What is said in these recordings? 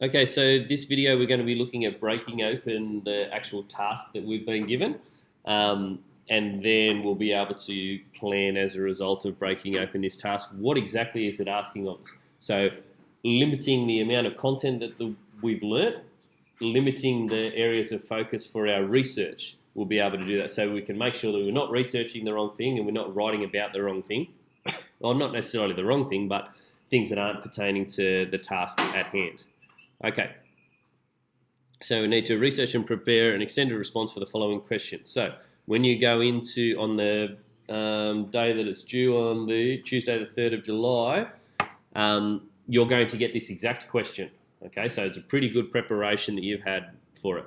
Okay, so this video we're going to be looking at breaking open the actual task that we've been given, and then we'll be able to plan as a result of breaking open this task, what exactly is it asking of us. So limiting the amount of content that we've learnt, limiting the areas of focus for our research, we'll be able to do that so we can make sure that we're not researching the wrong thing and we're not writing about the wrong thing. Well, not necessarily the wrong thing, but things that aren't pertaining to the task at hand. Okay, so we need to research and prepare an extended response for the following questions. So when you go into, on the day that it's due on the Tuesday the 3rd of July, you're going to get this exact question. Okay, so it's a pretty good preparation that you've had for it.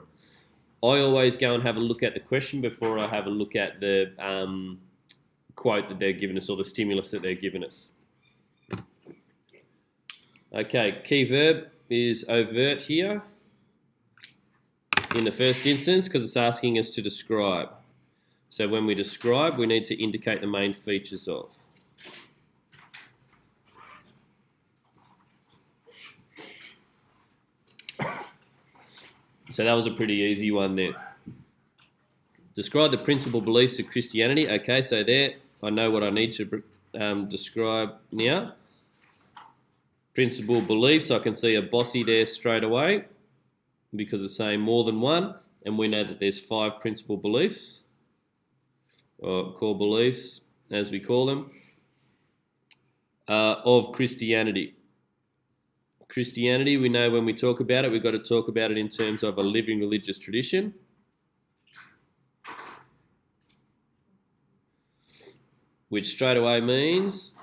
I always go and have a look at the question before I have a look at the quote that they're giving us or the stimulus that they're giving us. Okay, key verb is overt here in the first instance because it's asking us to describe. So when we describe, we need to indicate the main features of. So that was a pretty easy one there. Describe the principal beliefs of Christianity. Okay, so there I know what I need to describe now. Principal beliefs, I can see a bossy there straight away because it's saying more than one, and we know that there's 5 principal beliefs, or core beliefs as we call them, of Christianity. Christianity, we know when we talk about it, we've got to talk about it in terms of a living religious tradition. Which straight away means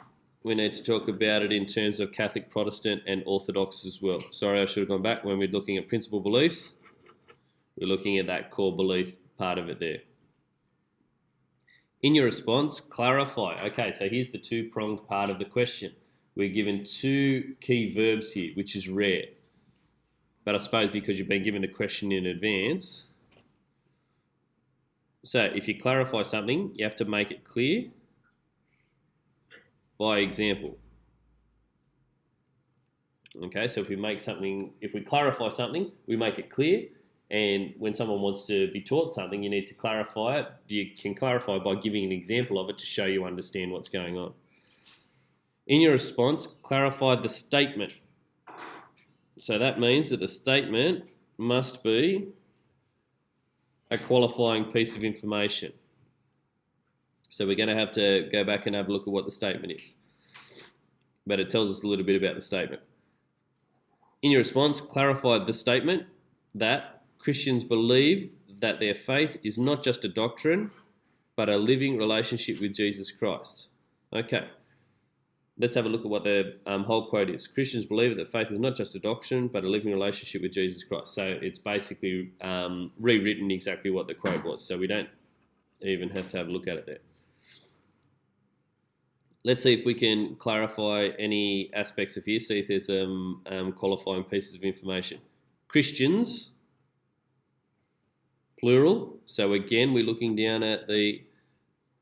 we need to talk about it in terms of Catholic, Protestant and Orthodox as well. Sorry, I should have gone back. When we're looking at principal beliefs, we're looking at that core belief part of it there. In your response, clarify. Okay, so here's the two-pronged part of the question. We're given 2 key verbs here, which is rare. But I suppose because you've been given the question in advance. So if you clarify something, you have to make it clear by example. Okay, so if we clarify something, we make it clear, and when someone wants to be taught something, you need to clarify it. You can clarify by giving an example of it to show you understand what's going on. In your response, clarify the statement. So that means that the statement must be a qualifying piece of information. So we're going to have to go back and have a look at what the statement is. But it tells us a little bit about the statement. In your response, clarify the statement that Christians believe that their faith is not just a doctrine, but a living relationship with Jesus Christ. Okay, let's have a look at what the whole quote is. Christians believe that faith is not just a doctrine, but a living relationship with Jesus Christ. So it's basically rewritten exactly what the quote was. So we don't even have to have a look at it there. Let's see if we can clarify any aspects of here, see if there's qualifying pieces of information. Christians, plural. So again, we're looking down at the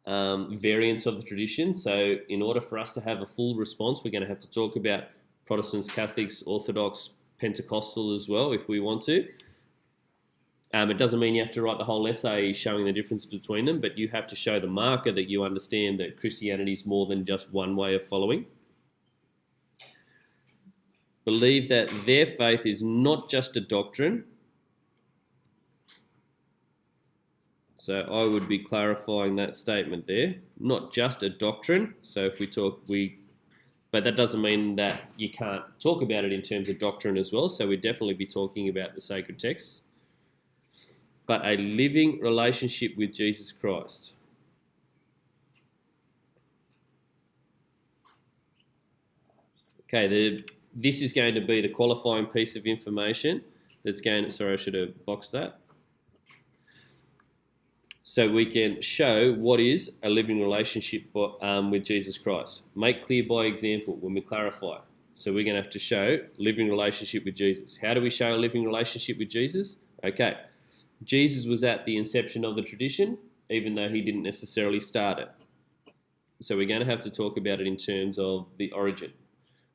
variants of the tradition. So in order for us to have a full response, we're going to have to talk about Protestants, Catholics, Orthodox, Pentecostal as well, if we want to. It doesn't mean you have to write the whole essay showing the difference between them, but you have to show the marker that you understand that Christianity is more than just one way of following. Believe that their faith is not just a doctrine. So I would be clarifying that statement there. Not just a doctrine. So if we talk, but that doesn't mean that you can't talk about it in terms of doctrine as well. So we'd definitely be talking about the sacred texts. But a living relationship with Jesus Christ. Okay, this is going to be the qualifying piece of information that's going. Sorry, I should have boxed that. So we can show what is a living relationship with Jesus Christ. Make clear by example when we clarify. So we're going to have to show living relationship with Jesus. How do we show a living relationship with Jesus? Okay. Jesus was at the inception of the tradition, even though he didn't necessarily start it. So we're going to have to talk about it in terms of the origin.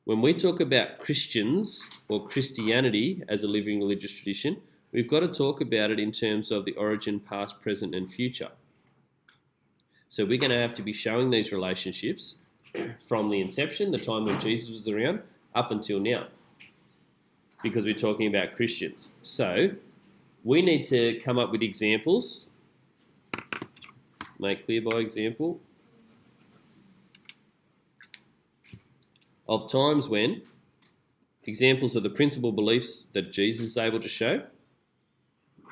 When we talk about Christians or Christianity as a living religious tradition, we've got to talk about it in terms of the origin, past, present, and future. So we're going to have to be showing these relationships from the inception, the time when Jesus was around, up until now, because we're talking about Christians. So we need to come up with examples, make clear by example, of times when examples of the principal beliefs that Jesus is able to show,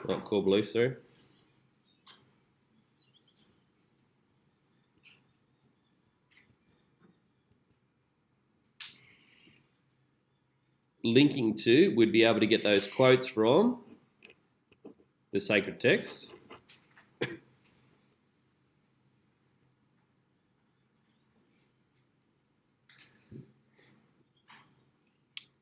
not core beliefs, sorry, linking to, we'd be able to get those quotes from the sacred text.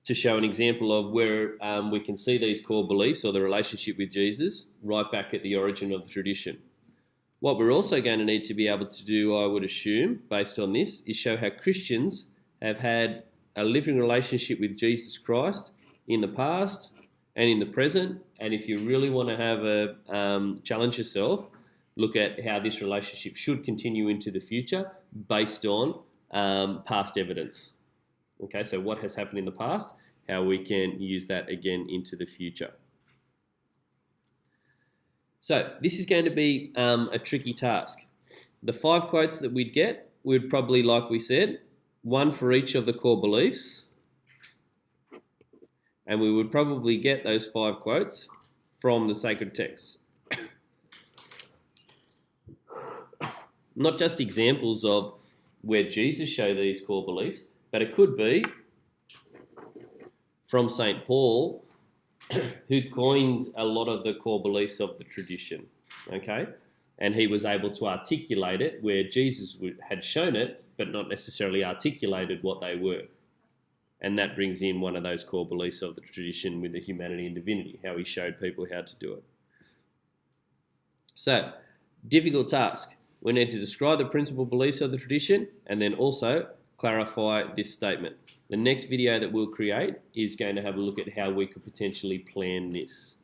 To show an example of where we can see these core beliefs or the relationship with Jesus right back at the origin of the tradition. What we're also going to need to be able to do, I would assume, based on this, is show how Christians have had a living relationship with Jesus Christ in the past and in the present. And if you really want to have a challenge yourself, look at how this relationship should continue into the future based on past evidence. Okay, so what has happened in the past, how we can use that again into the future. So this is going to be a tricky task. The 5 quotes that we'd get would probably, like we said, one for each of the core beliefs. And we would probably get those 5 quotes from the sacred texts. Not just examples of where Jesus showed these core beliefs, but it could be from St. Paul, who coined a lot of the core beliefs of the tradition, okay? And he was able to articulate it where Jesus had shown it, but not necessarily articulated what they were. And that brings in one of those core beliefs of the tradition with the humanity and divinity, how he showed people how to do it. So, difficult task. We need to describe the principal beliefs of the tradition and then also clarify this statement. The next video that we'll create is going to have a look at how we could potentially plan this.